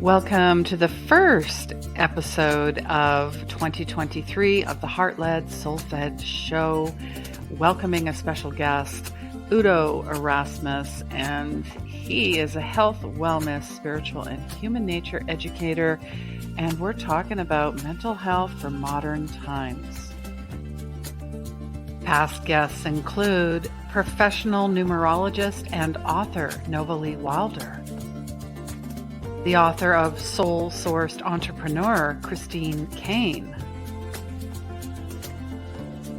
Welcome to the first episode of 2023 of the Heart-Led, Soul-Fed Show, welcoming a special guest, Udo Erasmus, and he is a health, wellness, spiritual, and human nature educator, and we're talking about mental health for modern times. Past guests include professional numerologist and author Nova Lee Wilder, the author of Soul-Sourced Entrepreneur, Christine Kane,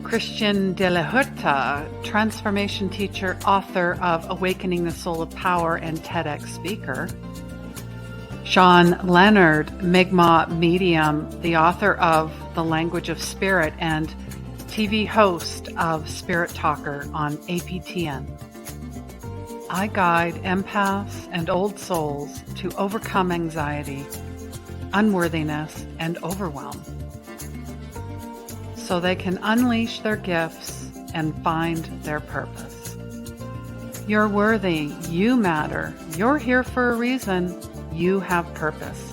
Christian de la Huerta, transformation teacher, author of Awakening the Soul of Power and TEDx speaker, Sean Leonard, Mi'kmaq medium, the author of The Language of Spirit and TV host of Spirit Talker on APTN. I guide empaths and old souls to overcome anxiety, unworthiness, and overwhelm so they can unleash their gifts and find their purpose. You're worthy. You matter. You're here for a reason. You have purpose.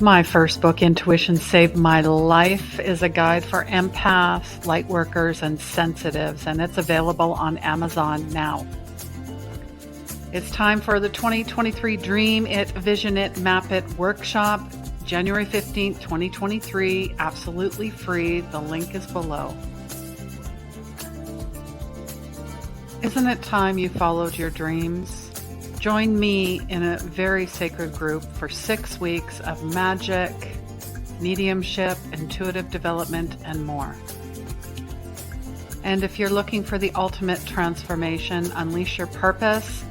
My first book, Intuition Saved My Life, is a guide for empaths, light workers, and sensitives, and it's available on Amazon now. It's time for the 2023 Dream It, Vision It, Map It workshop, January 15th, 2023, absolutely free. The link is below. Isn't it time you followed your dreams? Join me in a very sacred group for 6 weeks of magic, mediumship, intuitive development, and more. And if you're looking for the ultimate transformation, Unleash Your Purpose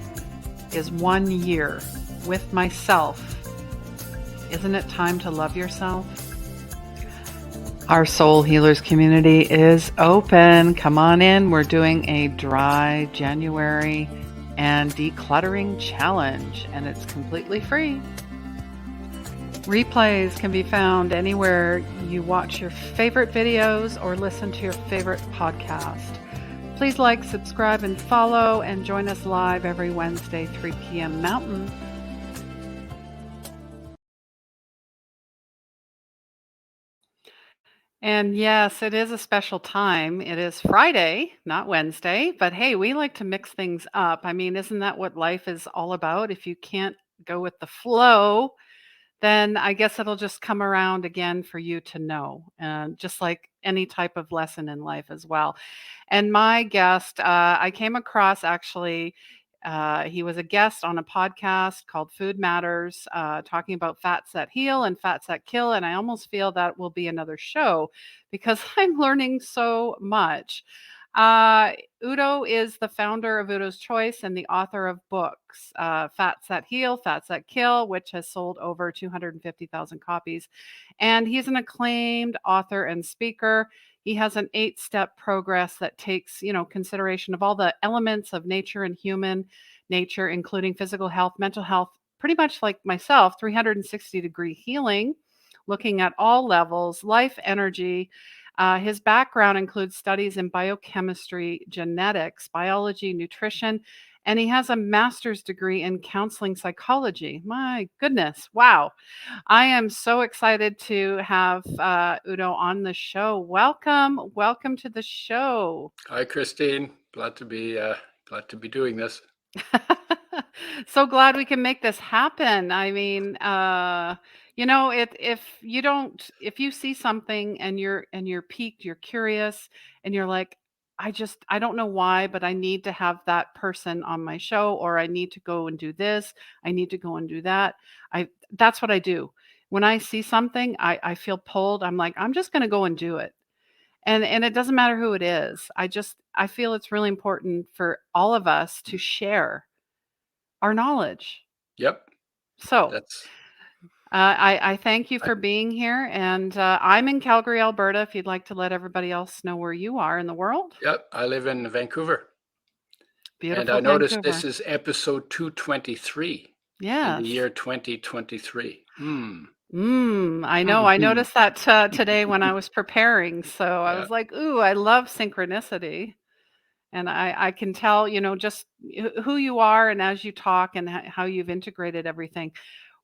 is 1 year with myself. Isn't it time to love yourself? Our Soul Healers community is open. Come on in. We're doing a dry January and decluttering challenge, and it's completely free. Replays can be found anywhere you watch your favorite videos or listen to your favorite podcast. Please like, subscribe, and follow, and join us live every Wednesday, 3 p.m. Mountain. And yes, it is a special time. It is Friday, not Wednesday, but hey, we like to mix things up. I mean, isn't that what life is all about? If you can't go with the flow, then I guess it'll just come around again for you to know, just like any type of lesson in life as well. And my guest, I came across actually, he was a guest on a podcast called Food Matters, talking about fats that heal and fats that kill. And I almost feel that will be another show because I'm learning so much. Udo is the founder of Udo's Choice and the author of books, Fats That Heal, Fats That Kill, which has sold over 250,000 copies. And he's an acclaimed author and speaker. He has an 8-step progress that takes, consideration of all the elements of nature and human nature, including physical health, mental health, pretty much like myself, 360-degree healing, looking at all levels, life energy. His background includes studies in biochemistry, genetics, biology, nutrition, and he has a master's degree in counseling psychology. My goodness, wow. I am so excited to have Udo on the show. Welcome to the show. Hi, Christine. Glad to be doing this. So glad we can make this happen. I mean, if you see something and you're piqued, you're curious, and you're like, I don't know why, but I need to have that person on my show, or I need to go and do this. I need to go and do that. That's what I do. When I see something, I feel pulled. I'm like, I'm just going to go and do it. And it doesn't matter who it is. I feel it's really important for all of us to share our knowledge. Yep. So I thank you for being here. And I'm in Calgary, Alberta, if you'd like to let everybody else know where you are in the world. Yep. I live in Vancouver. Beautiful And I noticed Vancouver. this is episode 223 in the year 2023. I know. I noticed that today when I was preparing. So I was like, ooh, I love synchronicity. And I can tell, just who you are and as you talk and how you've integrated everything.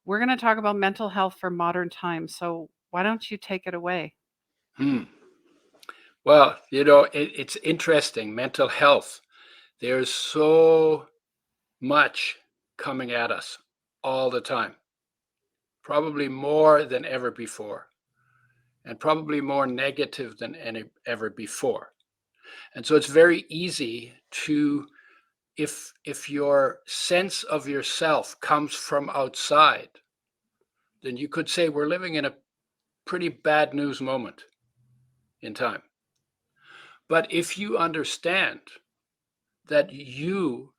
We're going to talk about mental health for modern times. So why don't you take it away? Well, it's interesting. Mental health. There's so much coming at us all the time, probably more than ever before, and probably more negative than ever before. And so it's very easy to, if your sense of yourself comes from outside, then you could say we're living in a pretty bad news moment in time. But if you understand that you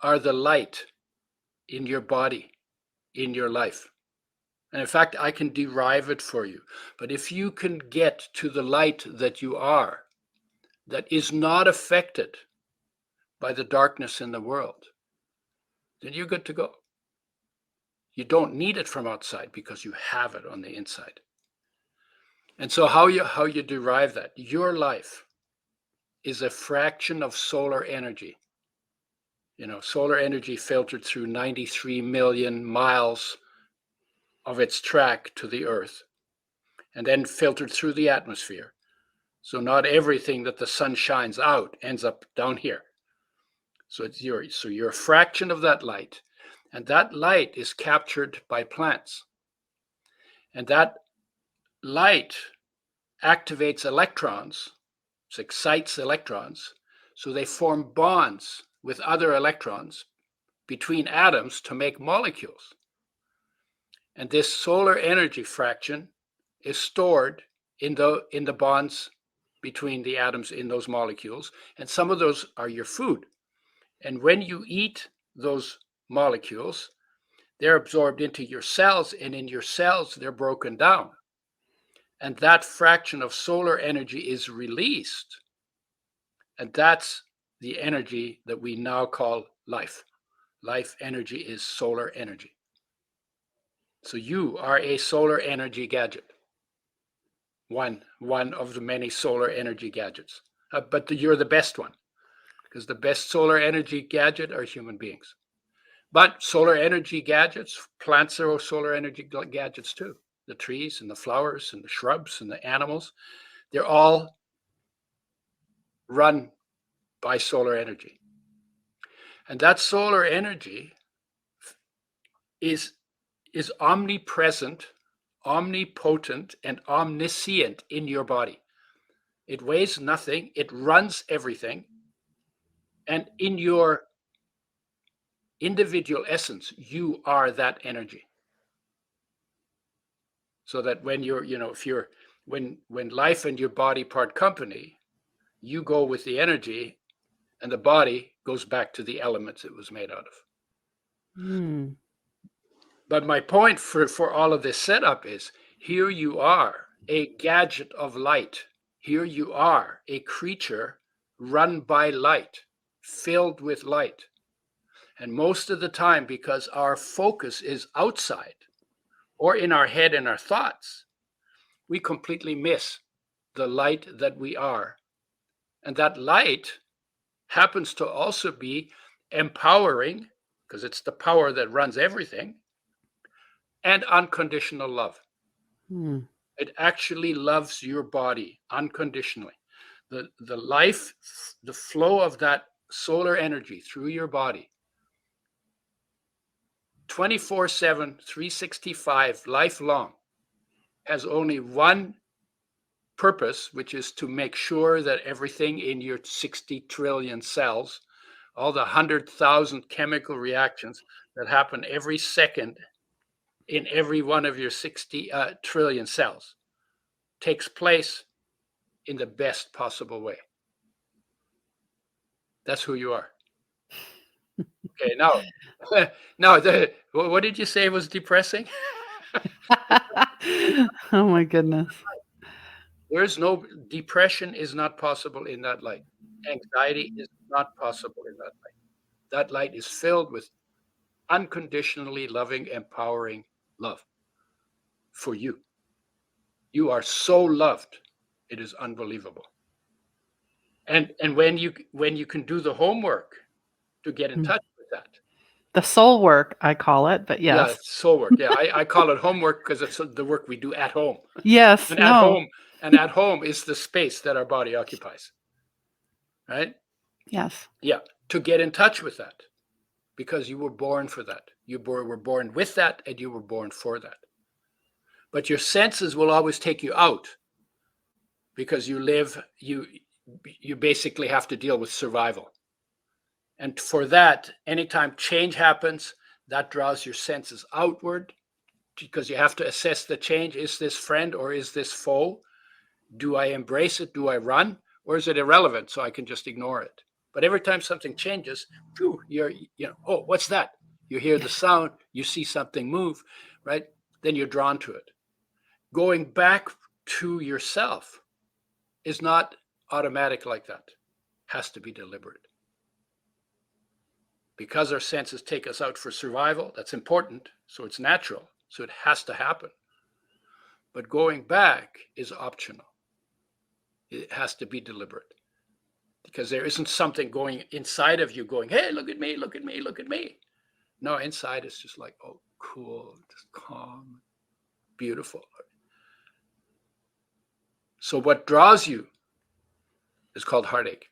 are the light in your body, in your life, and in fact, I can derive it for you. But if you can get to the light that you are, that is not affected by the darkness in the world, then you're good to go. You don't need it from outside because you have it on the inside. And so how you derive that? Your life is a fraction of solar energy. Solar energy filtered through 93 million miles of its track to the Earth, and then filtered through the atmosphere. So not everything that the sun shines out ends up down here. So you're a fraction of that light, and that light is captured by plants. And that light activates electrons, so excites electrons, so they form bonds with other electrons between atoms to make molecules. And this solar energy fraction is stored in the bonds between the atoms in those molecules, and some of those are your food. And when you eat those molecules, they're absorbed into your cells, and in your cells, they're broken down. And that fraction of solar energy is released. And that's the energy that we now call life. Life energy is solar energy. So you are a solar energy gadget. One of the many solar energy gadgets. But you're the best one, because the best solar energy gadget are human beings. But solar energy gadgets, plants are solar energy gadgets too. The trees and the flowers and the shrubs and the animals, they're all run by solar energy. And that solar energy is omnipresent, omnipotent, and omniscient in your body. It weighs nothing, it runs everything. And in your individual essence, you are that energy. So that when when life and your body part company, you go with the energy, and the body goes back to the elements it was made out of. But my point for all of this setup is, here you are, a gadget of light. Here you are, a creature run by light, filled with light. And most of the time, because our focus is outside or in our head and our thoughts, we completely miss the light that we are. And that light happens to also be empowering, because it's the power that runs everything, and unconditional love. It actually loves your body unconditionally. The life, the flow of that solar energy through your body, 24/7, 365, lifelong, has only one purpose, which is to make sure that everything in your 60 trillion cells, all the 100,000 chemical reactions that happen every second in every one of your 60 trillion cells, takes place in the best possible way. That's who you are. Okay, now, what did you say was depressing? Oh my goodness. There's no depression is not possible in that light. Anxiety is not possible in that light. That light is filled with unconditionally loving, empowering love for you. You are so loved. It is unbelievable. And when you can do the homework to get in Mm. touch with that. The soul work, I call it, but Yeah, yes. it's soul work. Yeah, I call it homework because it's the work we do at home. Yes, And at no. home, and at home is the space that our body occupies, right? Yes. Yeah, to get in touch with that because you were born for that. Were born with that and you were born for that. But your senses will always take you out because you basically have to deal with survival. And for that, anytime change happens, that draws your senses outward because you have to assess the change. Is this friend or is this foe? Do I embrace it? Do I run? Or is it irrelevant so I can just ignore it? But every time something changes, oh, what's that? You hear the sound, you see something move, right? Then you're drawn to it. Going back to yourself is not automatic like that. It has to be deliberate. Because our senses take us out for survival, that's important. So it's natural. So it has to happen. But going back is optional. It has to be deliberate because there isn't something going inside of you going, hey, look at me, look at me, look at me. No, inside it's just like, oh, cool, just calm, beautiful. So what draws you is called heartache.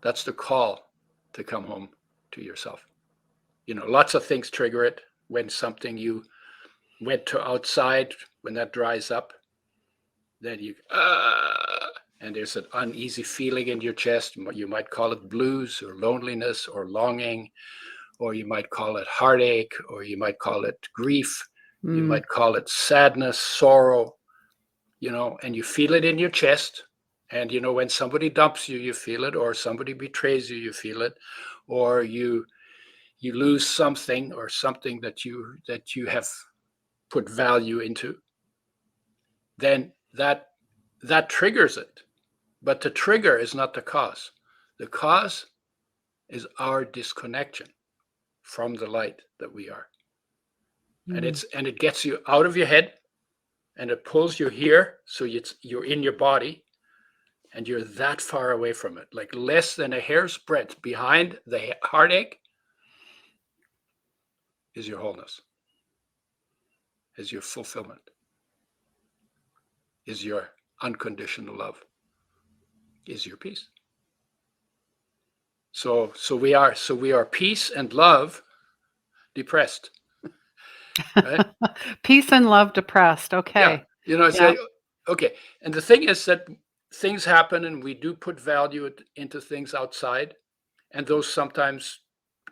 That's the call to come home to yourself. Lots of things trigger it. When something you went to outside, when that dries up, then and there's an uneasy feeling in your chest. You might call it blues or loneliness or longing, or you might call it heartache, or you might call it grief. You Mm. might call it sadness, sorrow, and you feel it in your chest. And, when somebody dumps you, you feel it, or somebody betrays you, you feel it, or you lose something or something that you have put value into, then that triggers it. But the trigger is not the cause. The cause is our disconnection from the light that we are. And Mm. it gets you out of your head and it pulls you here, so you're in your body and you're that far away from it, like less than a hair's breadth behind the heartache is your wholeness, is your fulfillment, is your unconditional love, is your peace. So we are peace and love depressed, right? Peace and love depressed. Yeah, Okay. it's Yeah. like, okay. And the thing is that things happen and we do put value into things outside, and those sometimes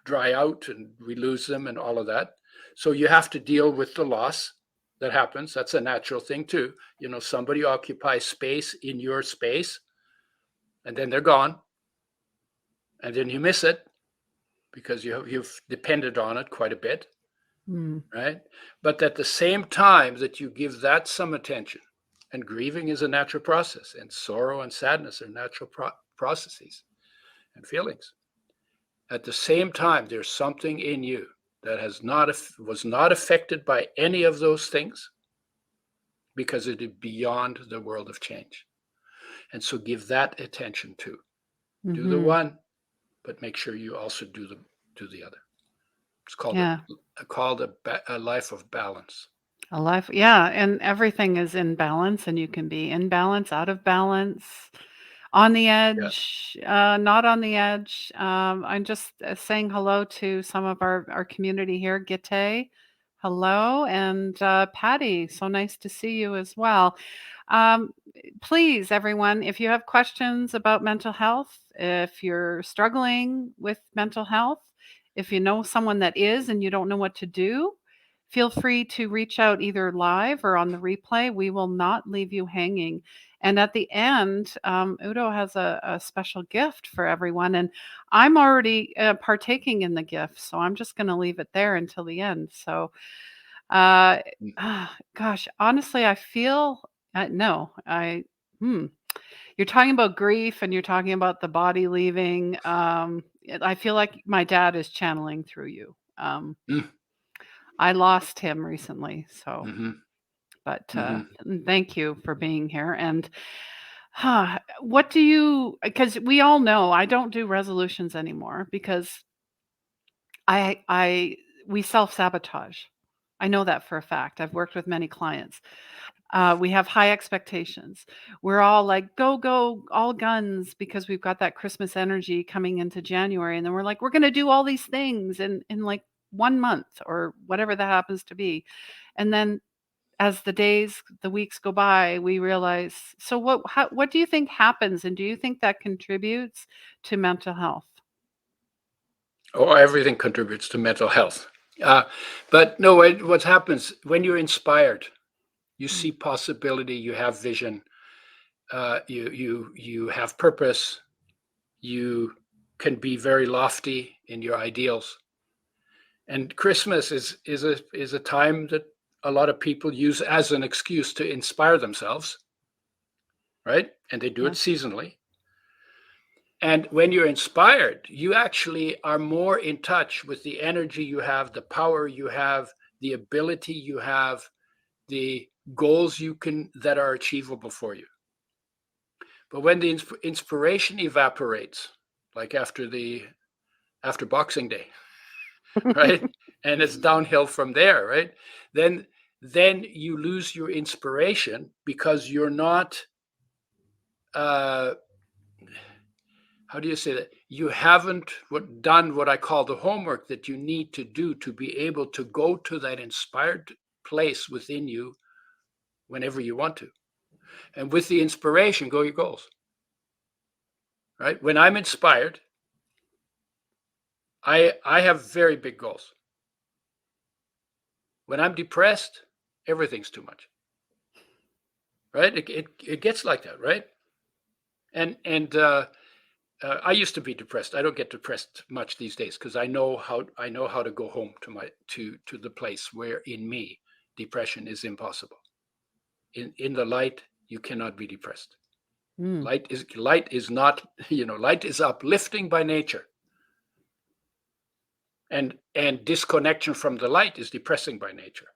dry out and we lose them and all of that. So you have to deal with the loss that happens. That's a natural thing too. Somebody occupies space in your space and then they're gone, and then you miss it because you've depended on it quite a bit, Mm. right? But at the same time that you give that some attention, and grieving is a natural process, and sorrow and sadness are natural processes and feelings. At the same time, there's something in you that was not affected by any of those things because it is beyond the world of change. And so give that attention too. Do the Mm-hmm. one, but make sure you also do the other. It's Yeah. called a life of balance. A life. Yeah. And everything is in balance, and you can be in balance, out of balance, on the Yeah. edge, not on the edge. I'm just saying hello to some of our community here. Gite, hello. And Patty, so nice to see you as well. Um, Please, everyone, if you have questions about mental health, if you're struggling with mental health, if you know someone that is and you don't know what to do, feel free to reach out either live or on the replay. We will not leave you hanging. And at the end, Udo has a special gift for everyone. And I'm already partaking in the gift. So I'm just going to leave it there until the end. So, uh, Mm. gosh, honestly, I feel no, hmm. You're talking about grief and you're talking about the body leaving. I feel like my dad is channeling through you. Mm. I lost him recently. So, Mm-hmm. but Mm-hmm. thank you for being here. And Huh, what do you, because we all know I don't do resolutions anymore because I we self-sabotage. I know that for a fact. I've worked with many clients. We have high expectations. We're all like, go, go, all guns, because we've got that Christmas energy coming into January. And then we're like, we're going to do all these things in like 1 month or whatever that happens to be. And then as the days, the weeks go by, we realize, so what do you think happens? And do you think that contributes to mental health? Oh, everything contributes to mental health. Uh, but no, what happens when you're inspired, you Mm, see possibility, you have vision, you have purpose, you can be very lofty in your ideals. And Christmas is a time that a lot of people use as an excuse to inspire themselves, right? And they do it yes. seasonally. And when you're inspired, you actually are more in touch with the energy you have, the power you have, the ability you have, the goals you can that are achievable for you. But when the inspiration evaporates, like after Boxing Day, right? And it's downhill from there, right? Then then you lose your inspiration because you're not uh, how do you say that? You haven't done what I call the homework that you need to do to be able to go to that inspired place within you whenever you want to. And with the inspiration, go your goals. Right? When I'm inspired, I have very big goals. When I'm depressed, everything's too much. Right? It gets like that, right? And I used to be depressed. I don't get depressed much these days because I know how to go home to the place where in me depression is impossible. In the light, you cannot be depressed. Mm. Light is not, light is uplifting by nature. And disconnection from the light is depressing by nature.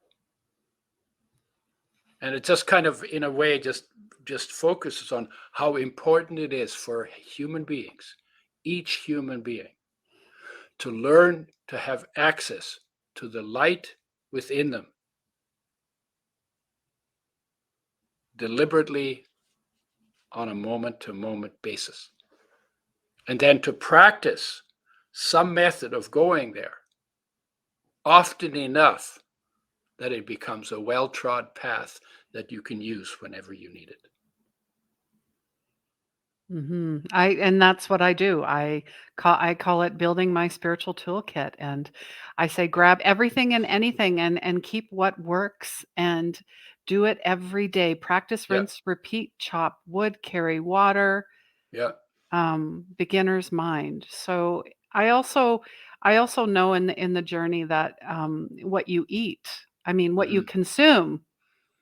And it just kind of in a way just focuses on how important it is for human beings, each human being, to learn to have access to the light within them deliberately on a moment to moment basis. And then to practice some method of going there often enough that it becomes a well trod path that you can use whenever you need it. And that's what I do. I call it building my spiritual toolkit, and I say grab everything and anything and keep what works and do it every day. Practice, Yeah, rinse, repeat, chop wood, carry water, yeah. beginner's mind. So I also I also know in the journey that what you eat, I mean what you Mhm. consume,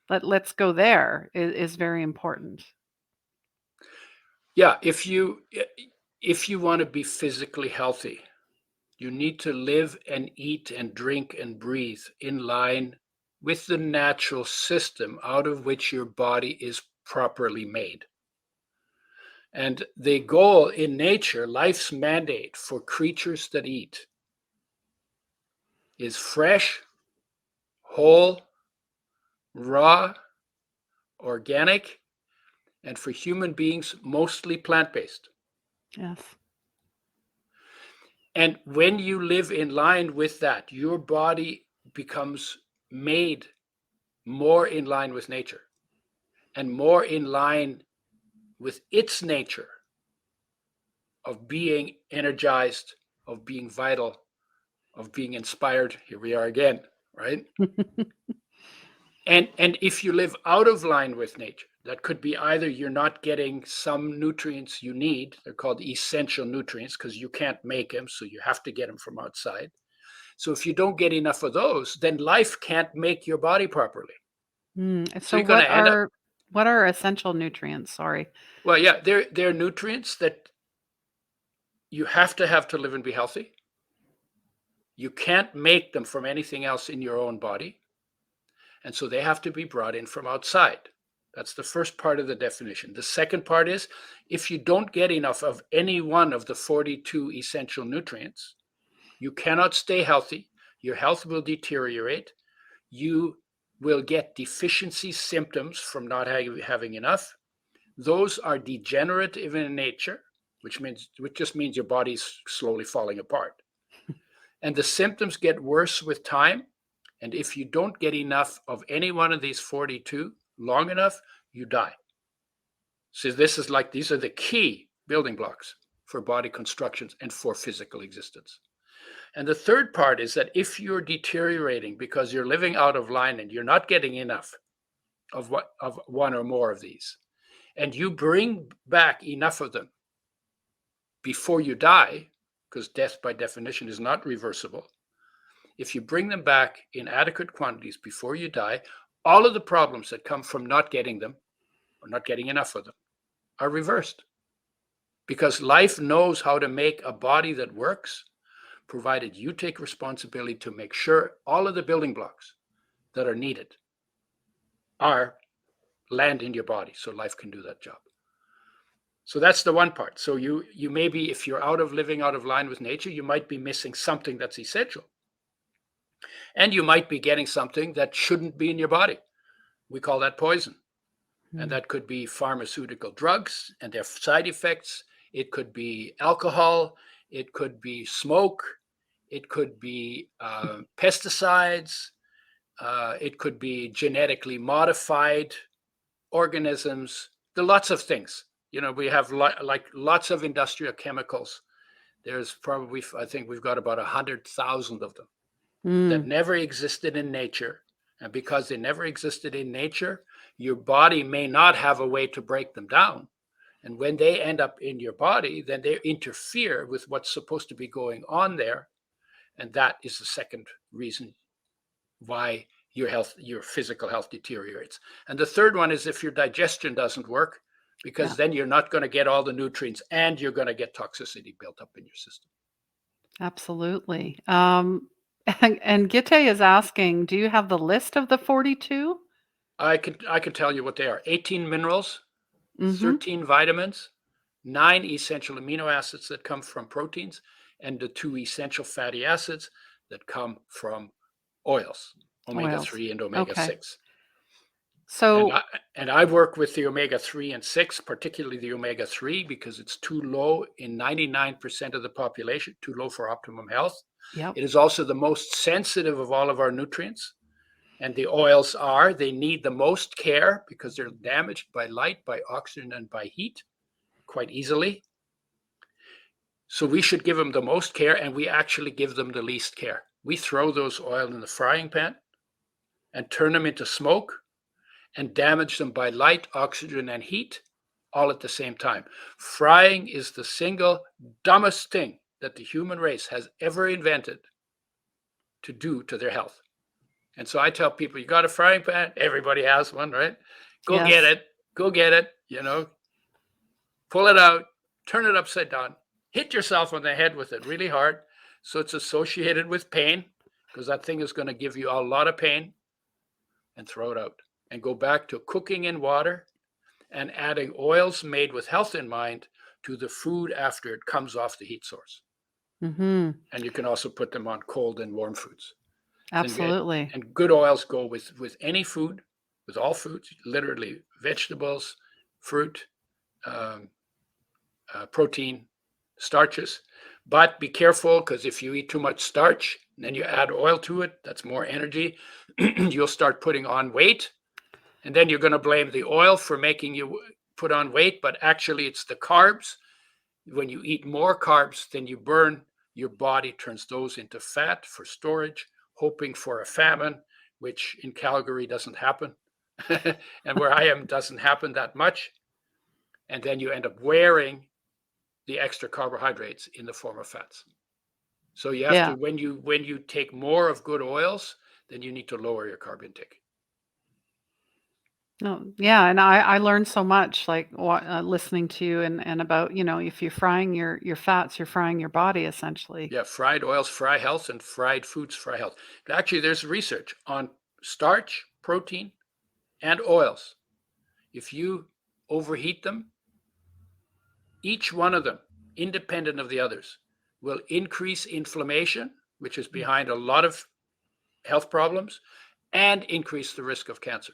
let's go there is very important. Yeah, if you want to be physically healthy, you need to live and eat and drink and breathe in line with the natural system out of which your body is properly made. And the goal in nature, life's mandate for creatures that eat, is fresh, whole, raw, organic, and for human beings, mostly plant based. Yes. And when you live in line with that, your body becomes made more in line with nature and more in line with its nature of being energized, of being vital, of being inspired. Here we are again, right? And if you live out of line with nature, that could be either you're not getting some nutrients you need, they're called essential nutrients because you can't make them, so you have to get them from outside. So if you don't get enough of those, then life can't make your body properly. So So you're going to end up, what are essential nutrients? Sorry. well, yeah, they're nutrients that you have to live and be healthy. You can't make them from anything else in your own body. And so they have to be brought in from outside. That's the first part of the definition. The second part is if you don't get enough of any one of the 42 essential nutrients, you cannot stay healthy. Your health will deteriorate. You will get deficiency symptoms from not having enough. Those are degenerative in nature, which just means your body's slowly falling apart. And the symptoms get worse with time. And if you don't get enough of any one of these 42 long enough, you die. So these are the key building blocks for body constructions and for physical existence. And the third part is that if you're deteriorating because you're living out of line and you're not getting enough of one or more of these, and you bring back enough of them before you die, because death by definition is not reversible, if you bring them back in adequate quantities before you die, all of the problems that come from not getting them or not getting enough of them are reversed. Because life knows how to make a body that works, provided you take responsibility to make sure all of the building blocks that are needed are land in your body so life can do that job. So that's the one part. So you maybe, if you're living out of line with nature, you might be missing something that's essential. And you might be getting something that shouldn't be in your body. We call that poison. And that could be pharmaceutical drugs and their side effects. It could be alcohol. It could be smoke. It could be pesticides. It could be genetically modified organisms. There are lots of things. We have like lots of industrial chemicals. There's probably, I think we've got about 100,000 of them that never existed in nature. And because they never existed in nature, your body may not have a way to break them down. And when they end up in your body, then they interfere with what's supposed to be going on there. And that is the second reason why your physical health deteriorates. And the third one is if your digestion doesn't work, because then you're not going to get all the nutrients and you're going to get toxicity built up in your system. Absolutely. And Gitte is asking, do you have the list of the 42? I can tell you what they are. 18 minerals, Mm-hmm. 13 vitamins, 9 essential amino acids that come from proteins, and the 2 essential fatty acids that come from oils, omega-3 and omega-6. Okay. So, and I work with the omega-3 and 6, particularly the omega-3, because it's too low in 99% of the population, too low for optimum health. yep. It is also the most sensitive of all of our nutrients. And the oils they need the most care because they're damaged by light, by oxygen, and by heat quite easily. So we should give them the most care, and we actually give them the least care. We throw those oils in the frying pan and turn them into smoke and damage them by light, oxygen, and heat all at the same time. Frying is the single dumbest thing that the human race has ever invented to do to their health. And so I tell people, you got a frying pan? Everybody has one, right? Go get it. Go get it. Pull it out, turn it upside down, hit yourself on the head with it really hard. So it's associated with pain because that thing is going to give you a lot of pain, and throw it out and go back to cooking in water and adding oils made with health in mind to the food after it comes off the heat source. Mm-hmm. And you can also put them on cold and warm foods. Absolutely. And good oils go with any food, with all foods, literally vegetables, fruit, protein, starches. But be careful, because if you eat too much starch and then you add oil to it, that's more energy. You'll start putting on weight. And then you're going to blame the oil for making you put on weight. But actually, it's the carbs. When you eat more carbs than you burn, your body turns those into fat for storage, hoping for a famine, which in Calgary doesn't happen. And where I am doesn't happen that much. And then you end up wearing the extra carbohydrates in the form of fats. So you have to, when you take more of good oils, then you need to lower your carb intake. No, yeah, and I learned so much, like listening to you and about if you're frying your fats, you're frying your body essentially. Yeah, fried oils fry health, and fried foods fry health. Actually, there's research on starch, protein, and oils if you overheat them, each one of them, independent of the others, will increase inflammation, which is behind a lot of health problems, and increase the risk of cancer.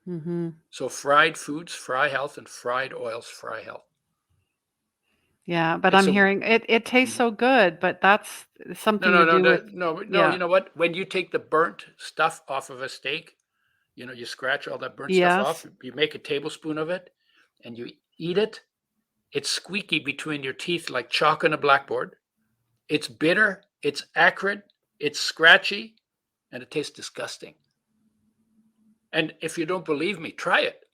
Mm-hmm. So fried foods, fry health, and fried oils, fry health. Yeah, but And I'm so, hearing it tastes mhm. so good, but that's No, something no, to no, do with, no, no, no. You yeah. know what? When you take the burnt stuff off of a steak, you scratch all that burnt stuff off, Yes. you make a tablespoon of it, and you eat it. It's squeaky between your teeth like chalk on a blackboard. It's bitter, it's acrid, it's scratchy, and it tastes disgusting. And if you don't believe me, try it.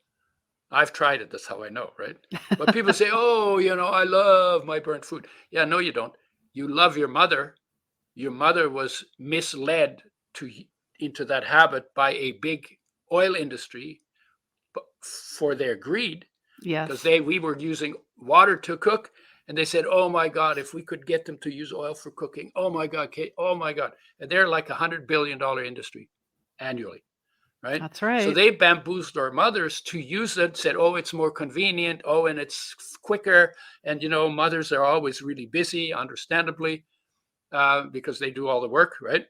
I've tried it. That's how I know, right? But people say, oh, I love my burnt food. Yeah, no, you don't. You love your mother. Your mother was misled to into that habit by a big oil industry for their greed, because Yes. we were using water to cook, and they said, oh my god, if we could get them to use oil for cooking, oh my god, Kate, oh my god. And they're like $100 billion industry annually, right? That's So right. they bamboozled our mothers to use it, said, oh, it's more convenient, oh, and it's quicker. And mothers are always really busy, understandably, because they do all the work, right?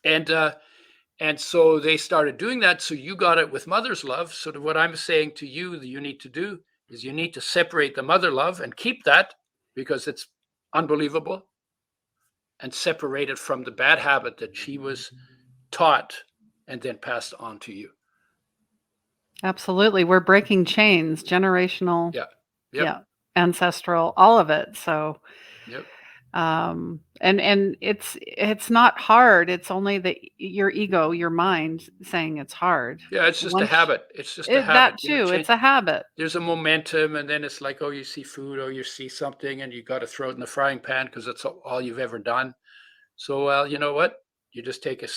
And so they started doing that. So you got it with mother's love. So what I'm saying to you that you need to do is you need to separate the mother love and keep that, because it's unbelievable, and separate it from the bad habit that she was taught and then passed on to you. Absolutely. We're breaking chains, generational, Yeah. Yep. yeah, ancestral, all of it. So, Yep. and it's not hard. It's only your ego, your mind saying it's hard. Yeah. It's just a Once habit. It's just a that habit. too, it's a habit. There's a momentum, and then it's like, oh, you see food, or you see something, and you got to throw it in the frying pan because that's all you've ever done. So, well, you know what? You just take a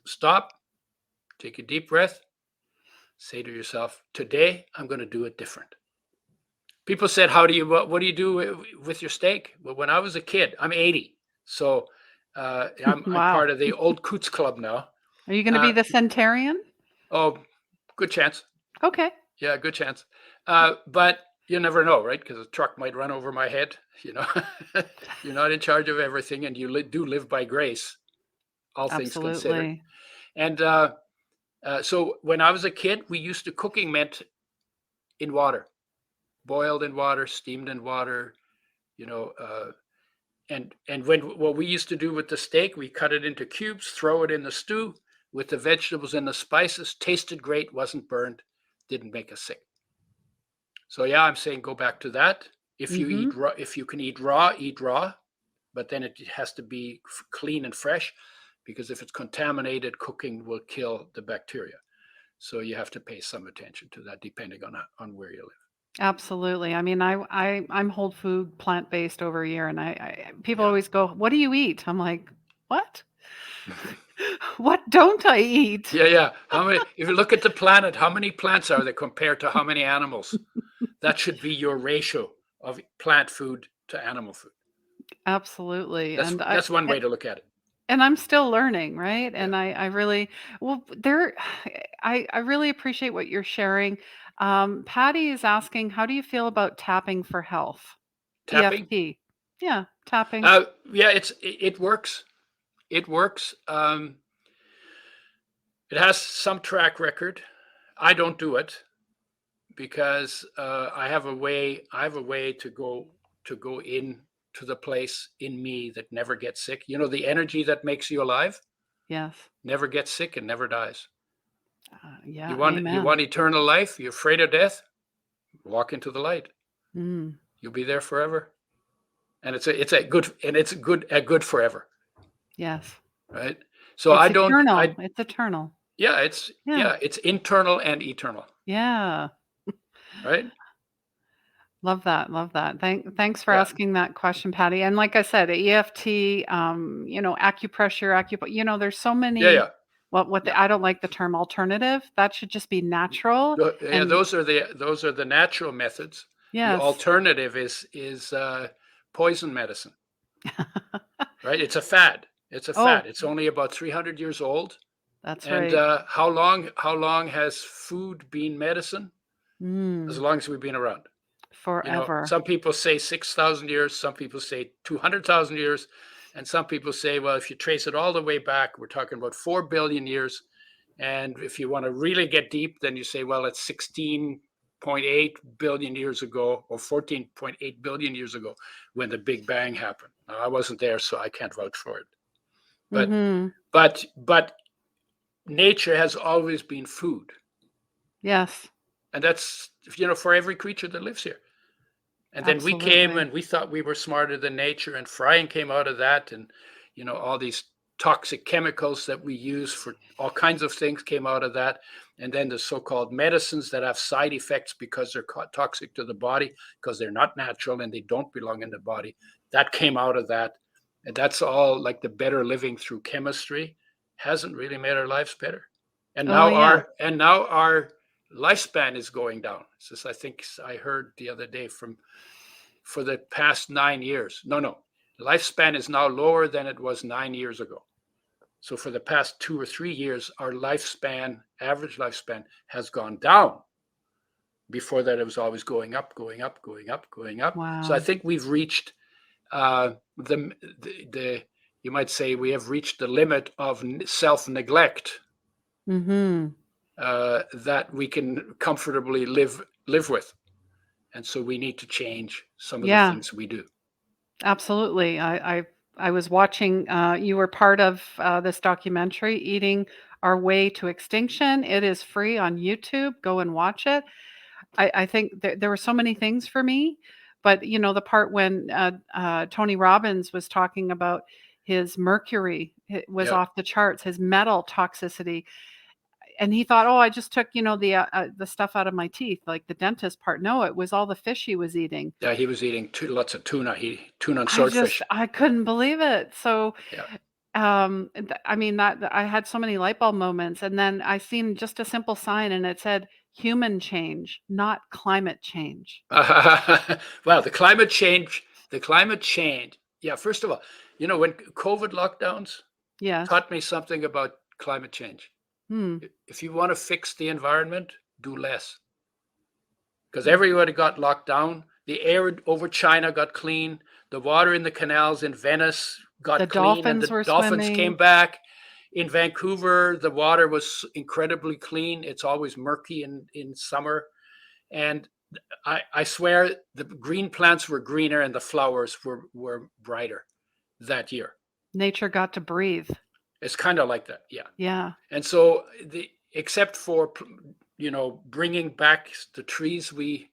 stop, take a deep breath, say to yourself, today I'm going to do it different. People said, what do you do with your steak? Well, when I was a kid, I'm 80. So I'm Wow. part of the old Coots Club now. Are you going to be Uh, the centurion? oh, good chance. Okay. Yeah, good chance. But you never know, right? Because a truck might run over my head. You're not in charge of everything, and you do live by grace, all things considered. Absolutely. And so when I was a kid, we used to cooking meant in water, boiled in water, steamed in water, you know. And what we used to do with the steak, we cut it into cubes, throw it in the stew with the vegetables and the spices. Tasted great, wasn't burned, didn't make us sick. So yeah, I'm saying go back to that. If you Mm-hmm. eat raw, if you can eat raw, eat raw, but then it has to be clean and fresh, because if it's contaminated, cooking will kill the bacteria. So you have to pay some attention to that, depending on where you live. Absolutely. I mean, I'm whole food, plant-based over a year, and I people Yeah. always go, "What do you eat?" I'm like, "What? What don't I eat?" Yeah, yeah. How many? If you look at the planet, how many plants are there compared to how many animals? That should be your ratio of plant food to animal food. Absolutely. That's And that's one way to look at it. I'm still learning, right? Yeah. And I really, well, there I really appreciate what you're sharing. Patty is asking, how do you feel about tapping for health? Tapping. EFT. Yeah, tapping. Yeah, it works. It works. It has some track record. I don't do it because I have a way. I have a way to go in to the place in me that never gets sick. The energy that makes you alive Yes. never gets sick and never dies. You Yeah, want you amen. want eternal life. You're afraid of death. Walk into the light. Mm, You'll be there forever. And it's a good forever, yes. right? So I It's don't. eternal. It's eternal. Yeah, it's Yeah. yeah, it's internal and eternal, Yeah. right? Love that, love that. Thanks for Yeah, asking that question, Patty. And like I said, EFT, acupressure, there's so yeah, many, yeah, yeah. I don't like the term alternative. That should just be natural. Yeah, And those are the natural methods. The yes. alternative is poison medicine, right? It's a fad. It's a Oh, fad. It's only about 300 years old. that's And right. how long has food been medicine? as Mm. long as we've been around. Forever. Some people say 6,000 years, some people say 200,000 years, and some people say, well, if you trace it all the way back, we're talking about 4 billion years. And if you want to really get deep, then you say, well, it's 16.8 billion years ago or 14.8 billion years ago when the Big Bang happened. Now, I wasn't there, so I can't vouch for it. But Mhm. but nature has always been food. Yes. And that's, for every creature that lives here. And then we came Absolutely. and we thought we were smarter than nature, and frying came out of that. And, all these toxic chemicals that we use for all kinds of things came out of that. And then the so-called medicines that have side effects because they're toxic to the body, because they're not natural and they don't belong in the body. That came out of that. And that's all like the better living through chemistry hasn't really made our lives better. And Oh, now yeah. our lifespan is going down. This I think I heard the other day for the past 9 years. No, lifespan is now lower than it was 9 years ago. So for the past 2 or 3 years, our average lifespan, has gone down. Before that, it was always going up, going up, going up, going up. So I Wow. think we've reached the you might say we have reached the limit of self-neglect Mhm. that we can comfortably live with. And so we need to change some of the Yeah, things we do. absolutely. I was watching, you were part of, this documentary, Eating Our Way to Extinction. It is free on YouTube. Go and watch it. I think there were so many things for me, but, the part when, Tony Robbins was talking about his mercury, it was Yeah, off the charts, his metal toxicity, and he thought, "Oh, I just took, the stuff out of my teeth, like the dentist part." No, it was all the fish he was eating. yeah. He was eating lots of tuna. Tuna and I swordfish. I couldn't believe it. So, Yeah. I mean, I had so many light bulb moments, and then I seen just a simple sign, and it said human change, not climate change. Well, the climate change. The climate change. Yeah. First of all, when COVID lockdowns Yes. taught me something about climate change. Hmm. If you want to fix the environment, do less. Because everybody got locked down. The air over China got clean. The water in the canals in Venice The got clean, and dolphins the were dolphins came swimming. back. In Vancouver, the water was incredibly clean. It's always murky in summer. And I swear the green plants were greener and the flowers were brighter that year. Nature got to breathe. It's kind of like that. Yeah. Yeah. And so except for, bringing back the trees we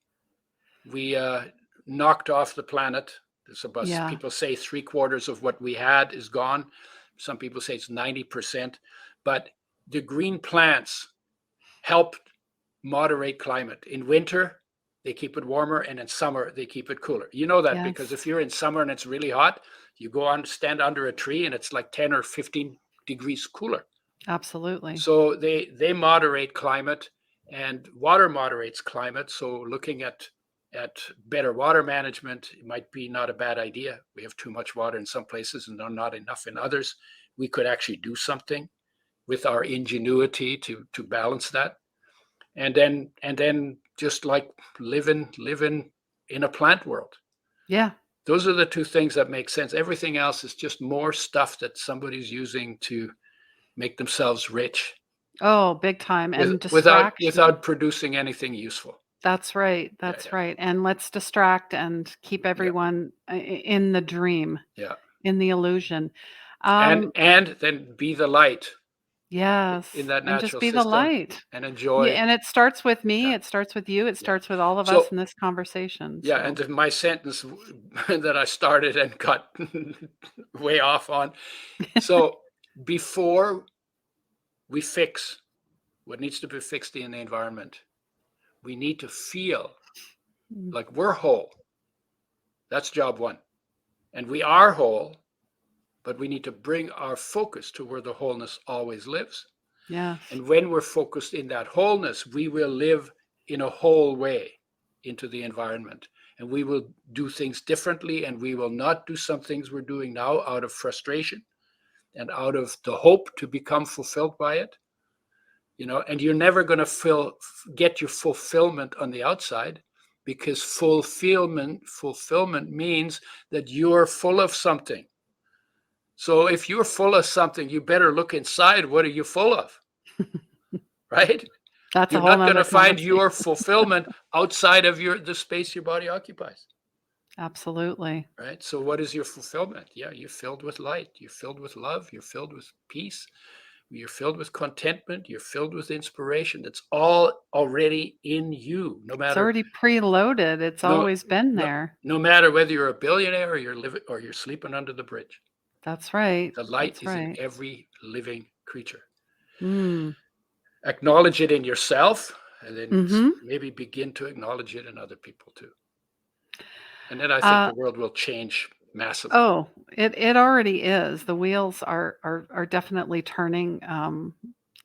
knocked off the planet. There's about, Yeah. people say 3/4 of what we had is gone. Some people say it's 90%. But the green plants help moderate climate. In winter, they keep it warmer, and in summer, they keep it cooler. You know that because if Yes. you're in summer and it's really hot, you go on, stand under a tree, and it's like 10 or 15 degrees cooler. Absolutely. So they moderate climate, and water moderates climate. So looking at better water management, it might be not a bad idea. We have too much water in some places and not enough in others. We could actually do something with our ingenuity to balance that. And then just like living in a plant world. Yeah. Those are the two things that make sense. Everything else is just more stuff that somebody's using to make themselves rich Oh, big time. with And distraction. without producing anything useful. That's right. Yeah, That's yeah, right. And let's distract and keep yeah, everyone in the dream, yeah. in the illusion. And Um, and then be the light in yes. that And just natural be the system light. and Yeah. enjoy. And it starts with me. Yeah, It starts with you. It yeah. starts with all of us So in this conversation. yeah, So, and my sentence that I started and got way off on. So before we fix what needs to be fixed in the environment, we need to feel mm, like we're whole. That's job one. And we are whole, but we need to bring our focus to where the wholeness always lives. yes. And when we're focused in that wholeness, we will live in a whole way into the environment. And we will do things differently, and we will not do some things we're doing now out of frustration and out of the hope to become fulfilled by it. and you're never going to get your fulfillment on the outside, because fulfillment means that you're full of something. So if you're full of something, you better look inside. What are you full of? Right? That's a You're whole not going nother to find conversation. your fulfillment outside of the space your body occupies. Absolutely. Right? So what is your fulfillment? Yeah, you're filled with light. You're filled with love. You're filled with peace. You're filled with contentment. You're filled with inspiration. That's all already in you. It's already preloaded. It's no, always been no, there. no matter whether you're a billionaire or you're sleeping under the bridge. That's right. The light That's is in right. every living creature. Mm. Acknowledge it in yourself, and then Mhm. maybe begin to acknowledge it in other people too. And then I think Uh, the world will change massively. oh, it already is. The wheels are definitely turning.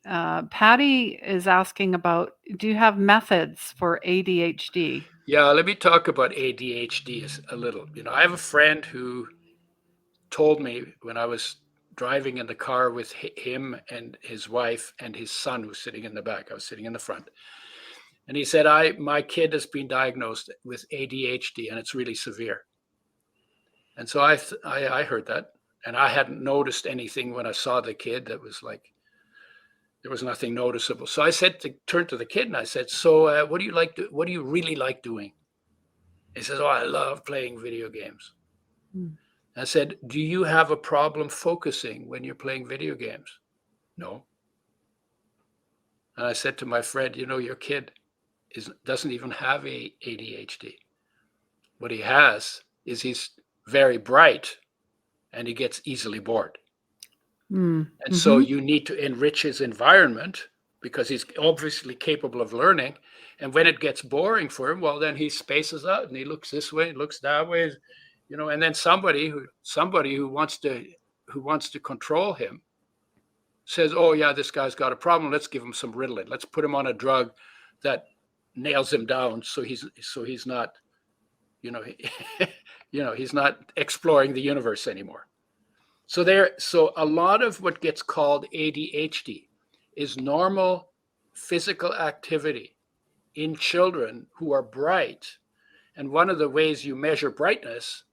Patty is asking about, do you have methods for ADHD? Yeah, let me talk about ADHD a little. I have a friend who told me when I was driving in the car with him and his wife and his son, who was sitting in the back. I was sitting in the front. And he said, my kid has been diagnosed with ADHD, and it's really severe. And so I heard that, and I hadn't noticed anything when I saw the kid. That was like, there was nothing noticeable. So I turned to the kid and I said, so what do you like? What do you really like doing? He says, oh, I love playing video games. Mm. I said, do you have a problem focusing when you're playing video games? No. And I said to my friend, your kid doesn't even have ADHD. What he has is he's very bright and he gets easily bored. Mm. And so Mhm. you need to enrich his environment, because he's obviously capable of learning. And when it gets boring for him, well, then he spaces out and he looks this way, looks that way, and then somebody who wants to control him says, oh yeah, this guy's got a problem. Let's give him some Ritalin. Let's put him on a drug that nails him down, so he's not, he's not exploring the universe anymore. So a lot of what gets called ADHD is normal physical activity in children who are bright. And one of the ways you measure brightness,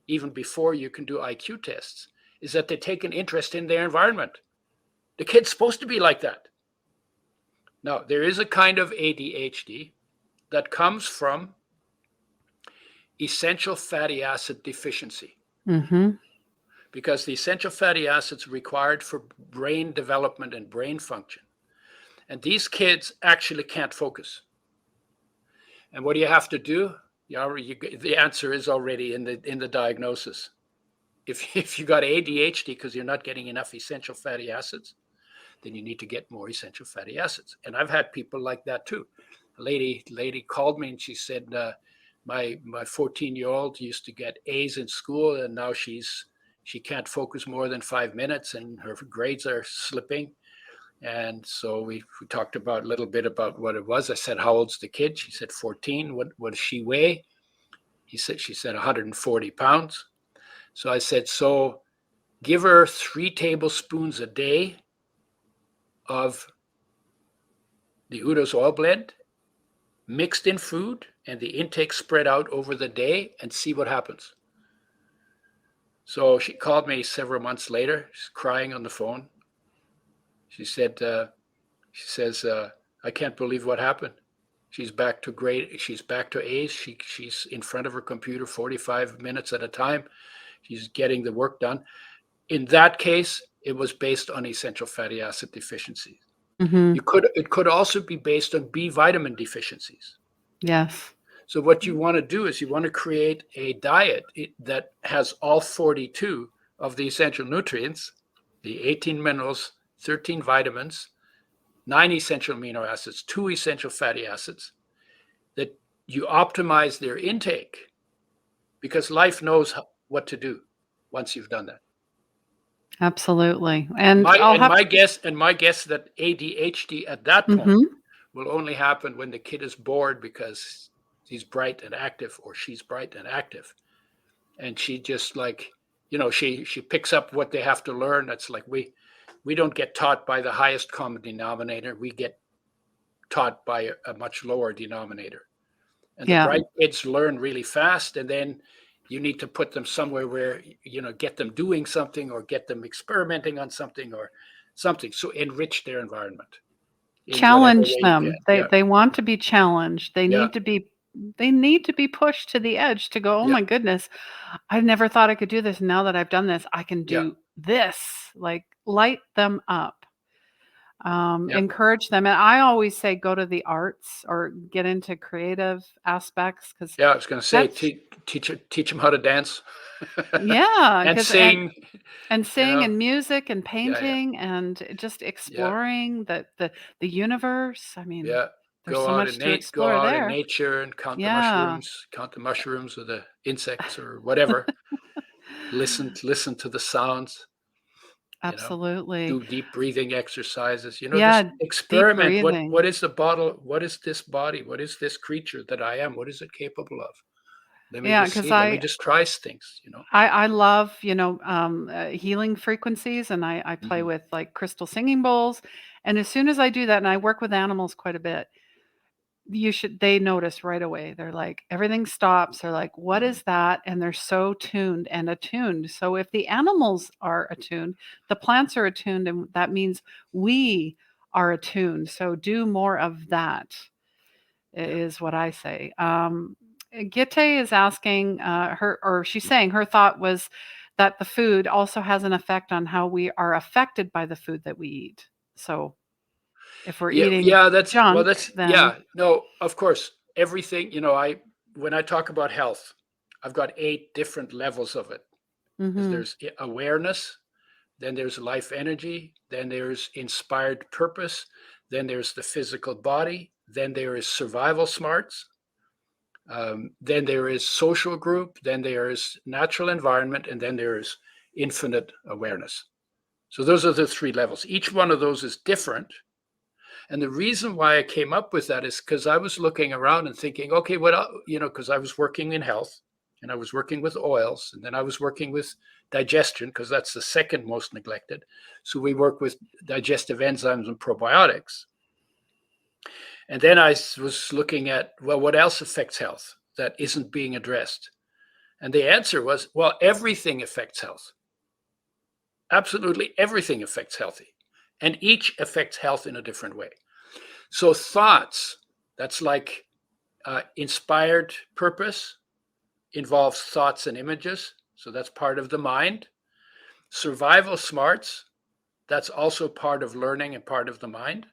even before you can do IQ tests, is that they take an interest in their environment. The kid's supposed to be like that. Now, there is a kind of ADHD that comes from essential fatty acid deficiency, Mhm. because the essential fatty acids required for brain development and brain function. And these kids actually can't focus. And what do you have to do? The answer is already in the diagnosis. If you got ADHD because you're not getting enough essential fatty acids, then you need to get more essential fatty acids. And I've had people like that too. A lady called me and she said, my 14-year-old used to get A's in school, and now she can't focus more than 5 minutes, and her grades are slipping. And so we talked about a little bit about what it was. I said, how old's the kid? She said 14. What does she weigh? She said 140 pounds. So I said, so give her 3 tablespoons a day of the Udo's oil blend mixed in food, and the intake spread out over the day, and see what happens. So she called me several months later. She's crying on the phone. She says, I can't believe what happened. She's back to grade. She's back to A's. She's in front of her computer 45 minutes at a time. She's getting the work done. In that case, it was based on essential fatty acid deficiencies. Mhm. It could also be based on B vitamin deficiencies. Yes. So what you want to do is you want to create a diet that has all 42 of the essential nutrients, the 18 minerals, 13 vitamins, 9 essential amino acids, 2 essential fatty acids, that you optimize their intake, because life knows what to do once you've done that. Absolutely. And My I'll and have my guess and my guess that ADHD at that point Mhm. will only happen when the kid is bored because he's bright and active, or she's bright and active, and she just, like, she picks up what they have to learn. That's like we we don't get taught by the highest common denominator. We get taught by a much lower denominator. And the Yeah. bright kids learn really fast, and then you need to put them somewhere where, get them doing something or get them experimenting on something or something. So enrich their environment in whatever Challenge way you can. them. They Yeah. they want to be challenged. Yeah. They need to be pushed to the edge to go, "Oh Yeah. my goodness, I never thought I could do this. Now that I've done this, I can Yeah. do this." Like light them up. Yeah. Encourage them. And I always say go to the arts or get into creative aspects because Yeah. I was going to say, that's teach them how to dance yeah, and because sing, and you sing know. and music and Yeah. Yeah. painting and just Yeah. exploring the universe. I mean, Yeah. there's so much to Go explore out in there. nature and Yeah, count the mushrooms or the insects or whatever. Listen to the sounds, you know, absolutely. do deep breathing exercises, just Yeah, deep experiment. breathing. What is the bottle? What is this body? What is this creature that I am? What is it capable of? Let me Yeah, just because see. Let me just try things. I love, healing frequencies, and I play Hmm. with, like, crystal singing bowls, and as soon as I do that and I work with animals quite a bit, they notice right away. They're like everything stops. They're like, "What Hmm. is that?" And they're so tuned and attuned. So if the animals are attuned, the plants are attuned, and that means we are attuned. So do more of that. Yeah. Is what I say. Gitte is asking her, or she's saying her thought was that the food also has an effect on how we are affected by the food that we eat. So if we're Yeah. eating Yeah. junk, then Yeah. No, of course, everything, when I talk about health, I've got 8 different levels of it because hmm there's awareness. Then there's life energy. Then there's inspired purpose. Then there's the physical body. Then there is survival smarts. Then there is social group. Then there is natural environment. And then there is infinite awareness. So those are the 3 levels. Each one of those is different. And the reason why I came up with that is because I was looking around and thinking, okay, because I was working in health and I was working with oils, and then I was working with digestion because that's the second most neglected. So we work with digestive enzymes and probiotics. And then I was looking at, well, what else affects health that isn't being addressed? And the answer was, well, everything affects health. Absolutely everything affects healthy. And each affects health in a different way. So thoughts, that's like inspired purpose, involves thoughts and images. So that's part of the mind. Survival smarts, that's also part of learning and part of the mind.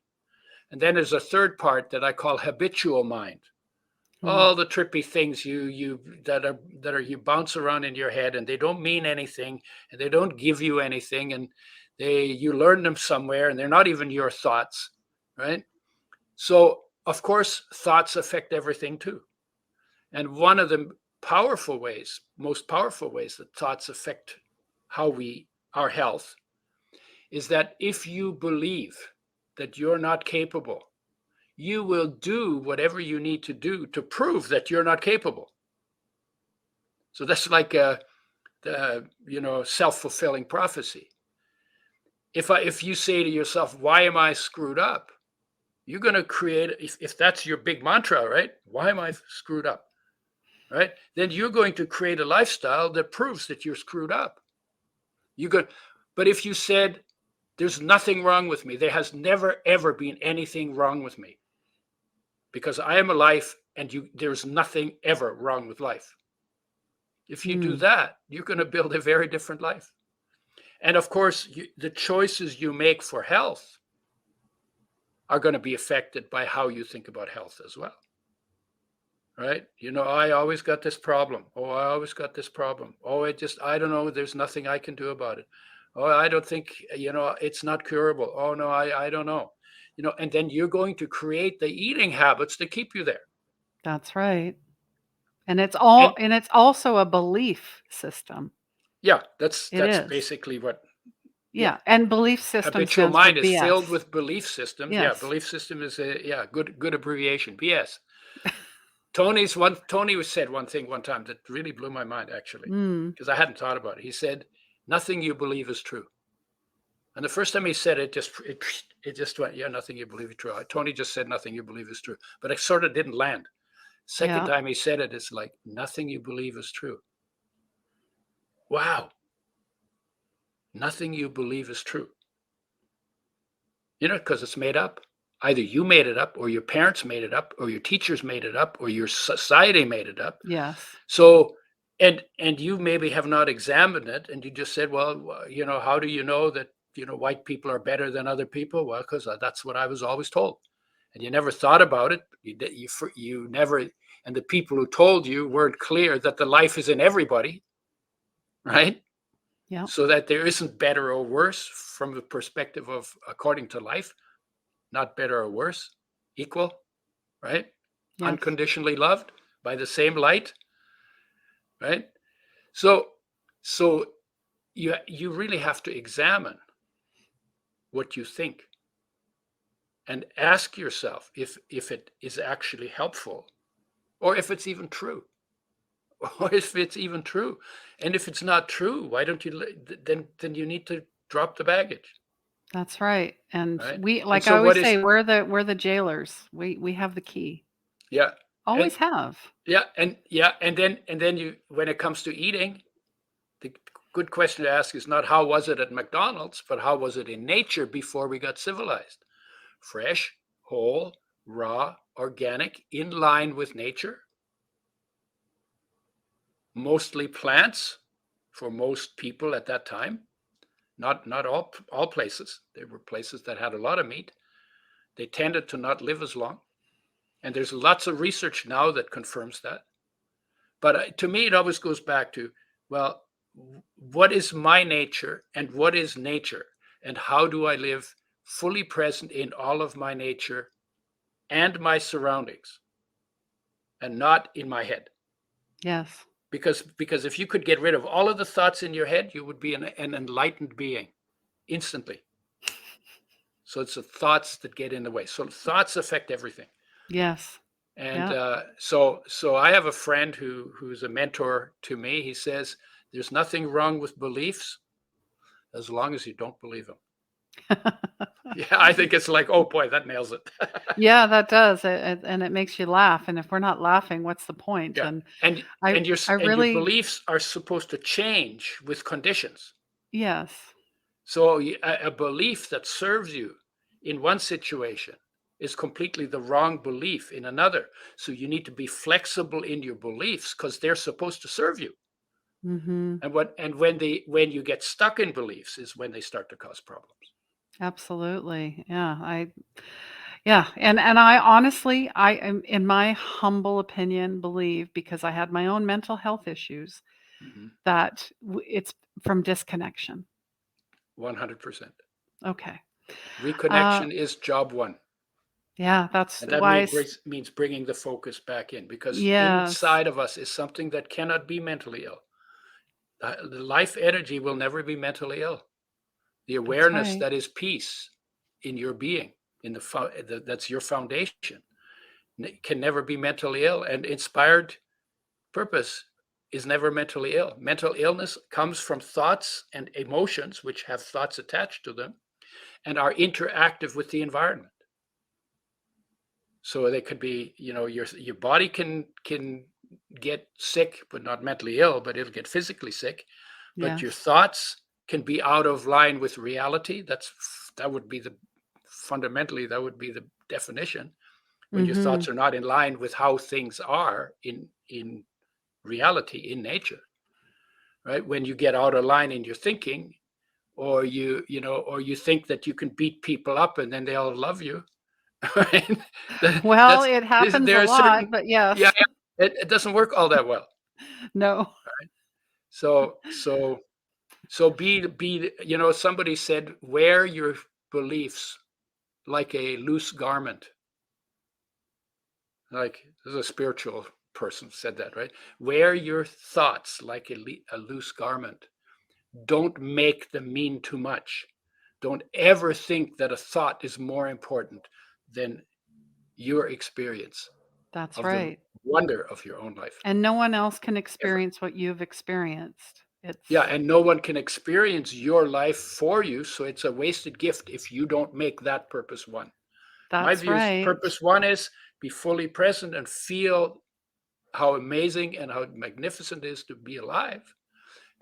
And then there's a third part that I call habitual mind. All the trippy things that are you bounce around in your head, and they don't mean anything, and they don't give you anything, and you learn them somewhere, and they're not even your thoughts, right? So of course thoughts affect everything too. And one of the most powerful ways that thoughts affect our health is that if you believe that you're not capable, you will do whatever you need to do to prove that you're not capable. So that's like the self-fulfilling prophecy. If you say to yourself, why am I screwed up? You're going to create, if that's your big mantra, right? Why am I screwed up? Right? Then you're going to create a lifestyle that proves that you're screwed up. But if you said, there's nothing wrong with me, there has never, ever been anything wrong with me because I am alive and there's nothing ever wrong with life. If you do hmm that, you're going to build a very different life. And of course, the choices you make for health are going to be affected by how you think about health as well. Right? I always got this problem. Oh, I always got this problem. Oh, I don't know. There's nothing I can do about it. Oh, I don't think, it's not curable. Oh, no, I don't know. And then you're going to create the eating habits to keep you there. That's right. And And it's also a belief system. yeah, It that's is. basically what, yeah. Yeah, and belief system Habitual stands for mind is filled BS. with belief systems. Yeah, Yes. belief system is good abbreviation. BS. Tony said one thing one time that really blew my mind, actually, Mm. because I hadn't thought about it. He said, nothing you believe is true. And the first time he said it, it just went, yeah, nothing you believe is true. Tony just said nothing you believe is true, but it sort of didn't land. Second Yeah. time he said it, it's like nothing you believe is true. Wow, nothing you believe is true. Because it's made up. Either you made it up, or your parents made it up, or your teachers made it up, or your society made it up. Yes. So, and you maybe have not examined it, and you just said, well, how do you know that white people are better than other people? Well, because that's what I was always told, and you never thought about it. You never, and the people who told you weren't clear that the life is in everybody, right? Yeah. So that there isn't better or worse from the perspective of according to life, not better or worse, equal, right? Yes. Unconditionally loved by the same light, right? So, so you really have to examine what you think and ask yourself if it is actually helpful, or if it's even true, or if it's even true. And if it's not true, why don't you then you need to drop the baggage, That's right. And right? we, And like I so always what is say, we're the jailers. We have the key. yeah, and Always have. and then you, when it comes to eating, the good question to ask is not how was it at McDonald's, but how was it in nature before we got civilized? Fresh, whole, raw, organic, in line with nature, mostly plants for most people at that time. Not all places. There were places that had a lot of meat. They tended to not live as long. And there's lots of research now that confirms that. But to me, it always goes back to, well, what is my nature and what is nature? And how do I live fully present in all of my nature and my surroundings, and not in my head? Yes. Because if you could get rid of all of the thoughts in your head, you would be an enlightened being instantly. So it's the thoughts that get in the way. So thoughts affect everything. Yes. And Yeah. so I have a friend who's a mentor to me. He says there's nothing wrong with beliefs as long as you don't believe them. Yeah, I think it's like, oh boy, that nails it. Yeah, that does. And it makes you laugh. And if we're not laughing, what's the point? Yeah, And and I and your I and your really beliefs are supposed to change with conditions. yes. So a belief that serves you in one situation is completely the wrong belief in another. So you need to be flexible in your beliefs because they're supposed to serve you. Mhm. And when you get stuck in beliefs is when they start to cause problems. Absolutely. Yeah, and I honestly, I am, in my humble opinion, believe, because I had my own mental health issues, Mhm. that it's from disconnection. 100%. Okay. Uh, Reconnection is job one. yeah, that's And that why means bringing the focus back in, because yes, inside of us is something that cannot be mentally ill. The life energy will never be mentally ill. The that's awareness right. that is peace in your being, that's your foundation, can never be mentally ill. And inspired purpose is never mentally ill. Mental illness comes from thoughts and emotions, which have thoughts attached to them and are interactive with the environment. So they could be, your body can get sick, but not mentally ill, but it'll get physically sick. But your Yes. thoughts can be out of line with reality. That would be the fundamentally that would be the definition. When your thoughts Mhm. are not in line with how things are in reality, in nature, right? When you get out of line in your thinking, or or you think that you can beat people up and then they'll love you, right? Well, That's it happens a there are lot, certain, but yeah, yes. yeah, it doesn't work all that well. No. So be somebody said, wear your beliefs like a loose garment. Like, this is a spiritual person said that, right? Wear your thoughts like a loose garment. Don't make them mean too much. Don't ever think that a thought is more important than your experience That's of the right. wonder of your own life. And no one else can Ever. experience what you've experienced. Yeah, It's and no one can experience your life for you, so it's a wasted gift if you don't make that purpose one. My that's view is right. purpose one is be fully present and feel how amazing and how magnificent it is to be alive.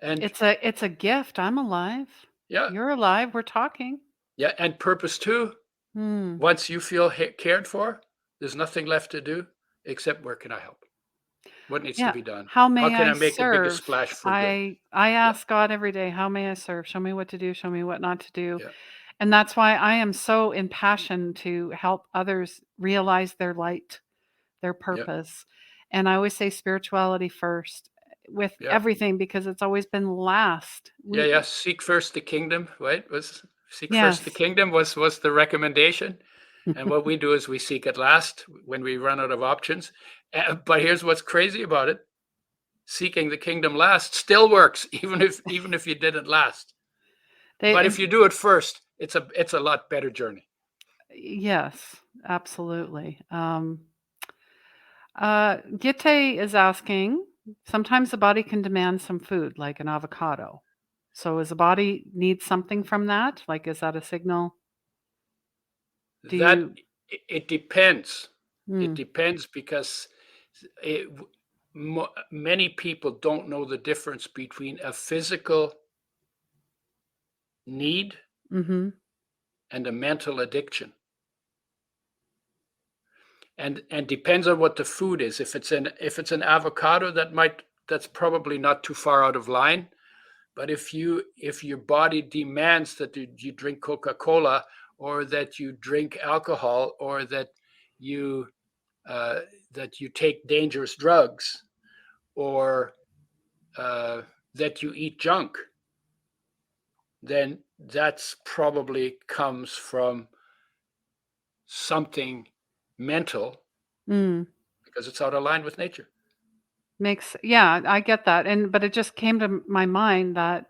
And It's a gift. I'm alive. yeah, You're alive. We're talking. yeah, and purpose two, Hmm. once you feel cared for, there's nothing left to do except where can I help? What needs to Yeah. be done? How How may can I I make the biggest serve? splash for good? I Yeah, ask God every day, how may I serve? Show me what to do, show me what not to do. yeah, And that's why I am so impassioned to help others realize their light, their yeah, purpose. And I always say spirituality first with yeah. everything because it's always been last. Yeah, We yeah. Seek first the kingdom, right? Was seek first the yes. kingdom was the recommendation. And what we do is we seek it last when we run out of options. But here's what's crazy about it: seeking the kingdom last still works, even if you didn't last. They But if you do it first, it's a lot better journey. yes, absolutely. Gitte is asking, sometimes the body can demand some food, like an avocado. So, is the body need something from that? Like, is that a signal? Do That you? it depends. It Mm, depends because it, many people don't know the difference between a physical need mm-hmm, and a mental addiction. And depends on what the food is. If it's an avocado, that's probably not too far out of line. But if your body demands that you drink Coca-Cola, or that you drink alcohol, or you uh, that you take dangerous drugs, or uh, that you eat junk, then that's probably comes from something mental, mm, because it's out of line with nature. makes yeah, I get that, and but it just came to my mind that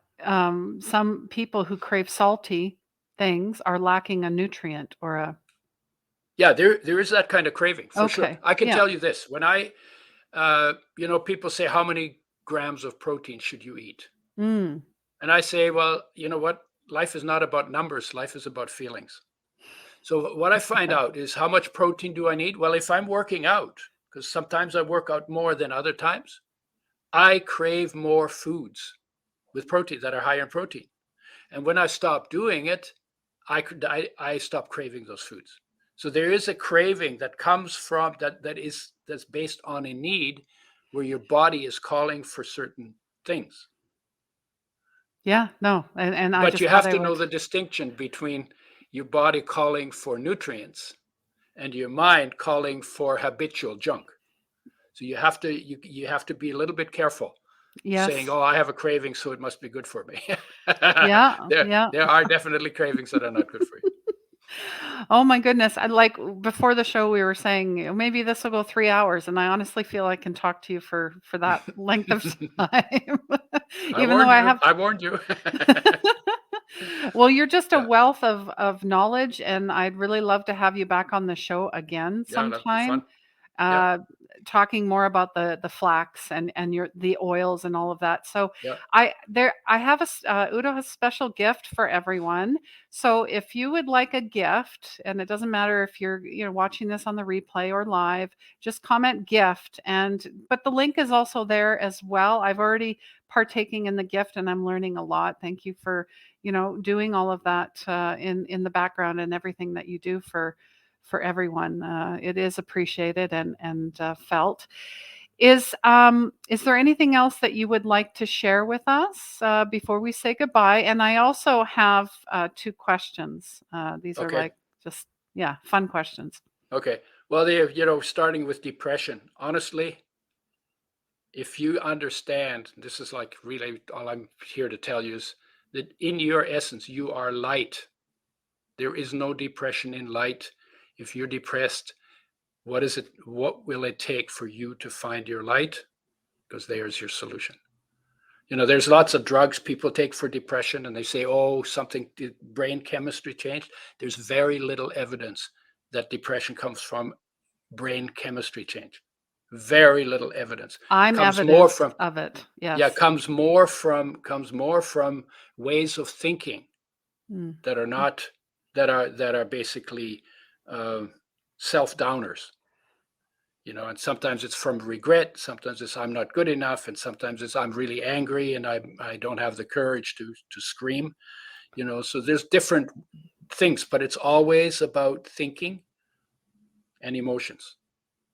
some people who crave salty things are lacking a nutrient or a Yeah, there is that kind of craving for sure. okay, I can yeah, tell you this: when people say, how many grams of protein should you eat? mm, And I say, well, you know what? Life is not about numbers. Life is about feelings. So what I find okay, out is, how much protein do I need? Well, if I'm working out, because sometimes I work out more than other times, I crave more foods with protein that are higher in protein. And when I stop doing it, I stop craving those foods. So there is a craving that comes from that's based on a need, where your body is calling for certain things. yeah, no, and I But just you thought have I to know would. the distinction between your body calling for nutrients and your mind calling for habitual junk. So you have to be a little bit careful saying, Yes. "Oh, I have a craving, so it must be good for me." Yeah, there yeah. there are definitely cravings that are not good for you. Oh my goodness. I like before the show we were saying maybe this will go 3 hours and I honestly feel I can talk to you for that length of time. I Even though warned I you. have I warned you. well, you're just a Yeah, wealth of knowledge and I'd really love to have you back on the show again yeah, that'd be sometime. fun. Yeah, uh, Talking more about the flax and your the oils and all of that. So yeah, I have Udo has a special gift for everyone. So if you would like a gift, and it doesn't matter if you're watching this on the replay or live, just comment gift and but the link is also there as well. I've already partaking in the gift and I'm learning a lot. Thank you for doing all of that in the background and everything that you do for everyone. It is appreciated and felt. Is there anything else that you would like to share with us before we say goodbye? And I also have two questions. These are okay, like just yeah, fun questions. okay. Well, starting with depression. Honestly, if you understand, this is like really all I'm here to tell you is that in your essence, you are light. There is no depression in light. If you're depressed, what is it? What will it take for you to find your light? Because there's your solution. There's lots of drugs people take for depression, and they say, oh, something, brain chemistry changed. There's very little evidence that depression comes from brain chemistry change. Very little evidence. I'm Comes more evidence from, of it. yeah, Yes. comes more from ways of thinking Mm. that are not, that are basically self-downers. And sometimes it's from regret, sometimes it's I'm not good enough, and sometimes it's I'm really angry and I don't have the courage to scream. So there's different things, but it's always about thinking and emotions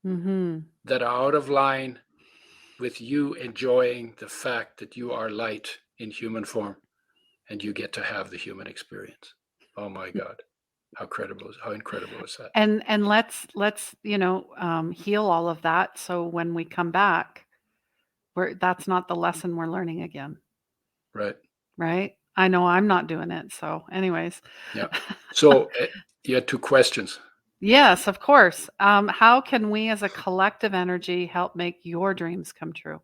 Mhm. that are out of line with you enjoying the fact that you are light in human form and you get to have the human experience. Oh my God. How incredible is that? And let's, heal all of that so when we come back, that's not the lesson we're learning again, Right. right? I know I'm not doing it, so anyways. Yeah. So you had two questions. Yes, of course. How can we as a collective energy help make your dreams come true?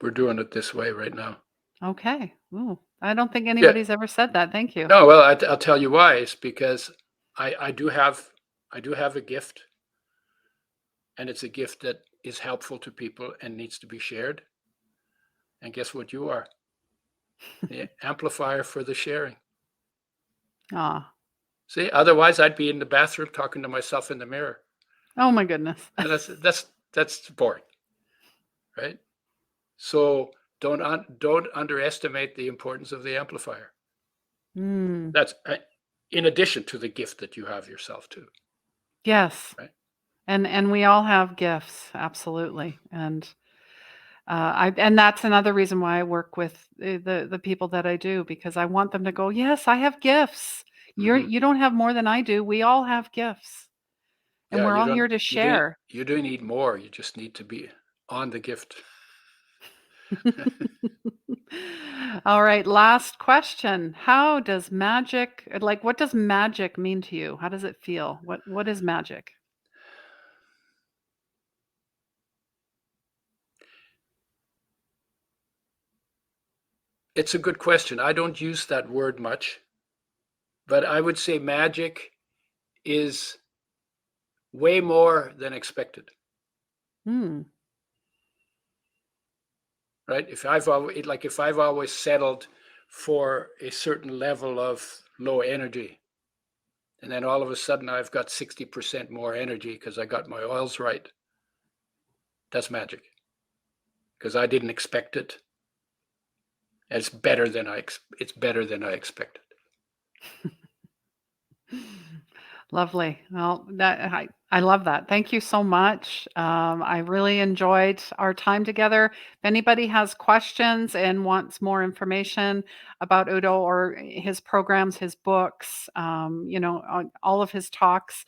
We're doing it this way right now. Okay. Ooh, I don't think Yeah. anybody's ever said that. Thank you. No, well, I'll tell you why. It's because I do have a gift, and it's a gift that is helpful to people and needs to be shared. And guess what you are? The amplifier for the sharing. Ah. See, otherwise I'd be in the bathroom talking to myself in the mirror. Oh my goodness. And that's boring, right? So don't underestimate the importance of the amplifier. Mm. That's in addition to the gift that you have yourself too, Yes. right? And we all have gifts, absolutely. And that's another reason why I work with the people that I do, because I want them to go, "Yes, I have gifts. Hmm. You don't have more than I do. We all have gifts, and Yeah, we're you all don't here to you do share." you do need more. You just need to be on the gift. All right, last question. How does magic, like, what does magic mean to you? How does it feel? What is magic? It's a good question. I don't use that word much, but I would say magic is way more than expected, Hmm. right? If I've always settled for a certain level of low energy, and then all of a sudden I've got 60% more energy because I got my oils right, that's magic because I didn't expect it. It's better than I expected. Lovely. Well, I love that. Thank you so much. I really enjoyed our time together. If anybody has questions and wants more information about Udo or his programs, his books, on all of his talks,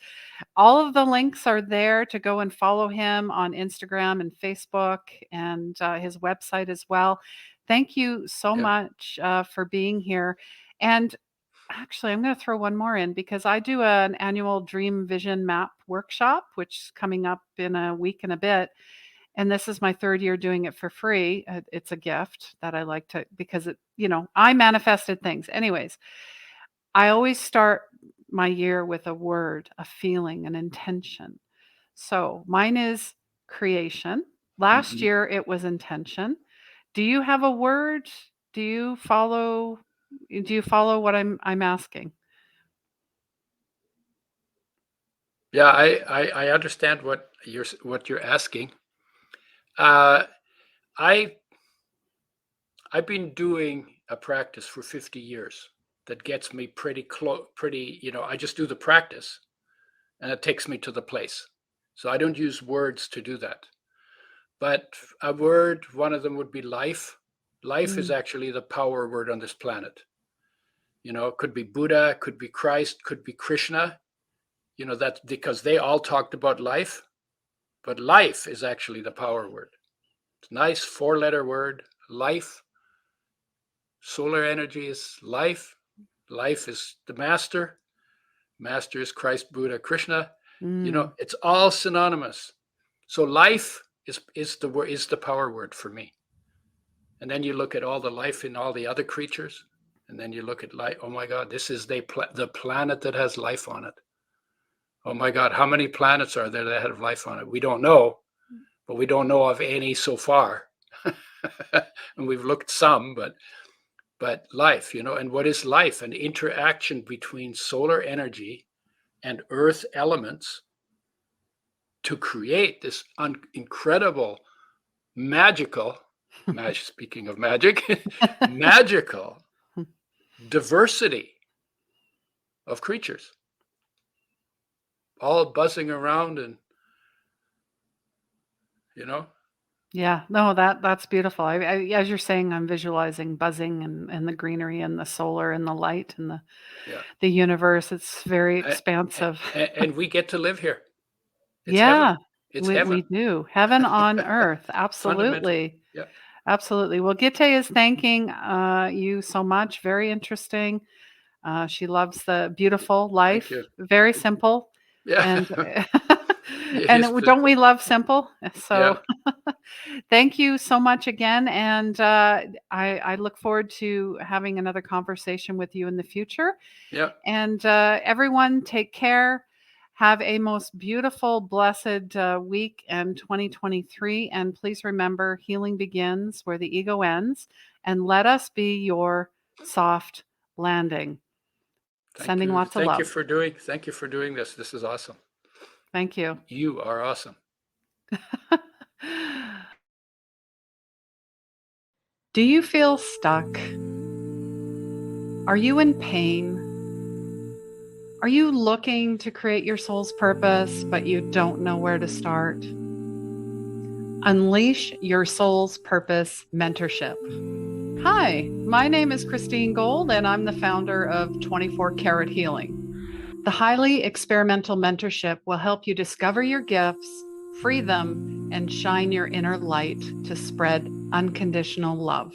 all of the links are there to go and follow him on Instagram and Facebook and his website as well. Thank you so Yeah. much for being here. And actually, I'm going to throw one more in because I do an annual Dream Vision Map workshop, which is coming up in a week and a bit. And this is my third year doing it for free. It's a gift that I like to, because I manifested things. Anyways, I always start my year with a word, a feeling, an intention. So mine is creation. Last Hmm. year it was intention. Do you have a word? Do you follow do you follow what I'm asking? Yeah, I understand what you're asking. Uh, I I've been doing a practice for 50 years that gets me pretty close. I just do the practice, and it takes me to the place. So I don't use words to do that. But a word, one of them would be life. Life is Mm, actually the power word on this planet. It could be Buddha, could be Christ, could be Krishna. That's because they all talked about life, but life is actually the power word. It's a nice four-letter word, life. Solar energy is life. Life is the master. Master is Christ, Buddha, Krishna. mm, It's all synonymous. So life is the power word for me. And then you look at all the life in all the other creatures, and then you look at life. Oh my God, this is the planet that has life on it. Oh my God, how many planets are there that have life on it? We don't know, but we don't know of any so far. And we've looked some, but life, and what is life? An interaction between solar energy and earth elements to create this incredible, magical, speaking of magic, magical diversity of creatures, all buzzing around and, Yeah, no, that's beautiful. As you're saying, I'm visualizing buzzing and the greenery and the solar and the light and yeah. the universe. It's very expansive. And we get to live here. It's heaven. Yeah, It's we heaven. do. Heaven on earth. Fundamentally. Absolutely. Yeah. Absolutely. Well, Gitte is thanking you so much. Very interesting. She loves the beautiful Thank life. you. Very simple. Yeah. And It and is don't we simple. love simple? Yeah. So thank you so much again. And I look forward to having another conversation with you in the future. Yeah. And everyone, take care. Have a most beautiful, blessed week and 2023. And please remember, healing begins where the ego ends. And let us be your soft landing. Thank Sending you. lots of love. Thank you for doing this. This is awesome. Thank you. You are awesome. Do you feel stuck? Are you in pain? Are you looking to create your soul's purpose, but you don't know where to start? Unleash Your Soul's Purpose Mentorship. Hi, my name is Christine Gold, and I'm the founder of 24 Karat Healing. The highly experimental mentorship will help you discover your gifts, free them, and shine your inner light to spread unconditional love.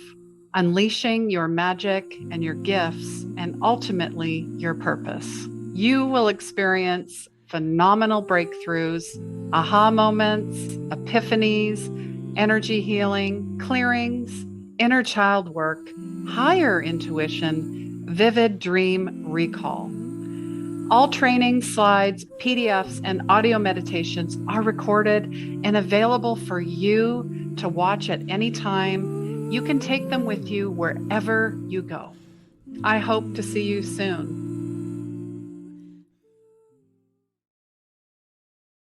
Unleashing your magic and your gifts, and ultimately your purpose. You will experience phenomenal breakthroughs, aha moments, epiphanies, energy healing, clearings, inner child work, higher intuition, vivid dream recall. All training slides, PDFs, and audio meditations are recorded and available for you to watch at any time. You can take them with you wherever you go. I hope to see you soon.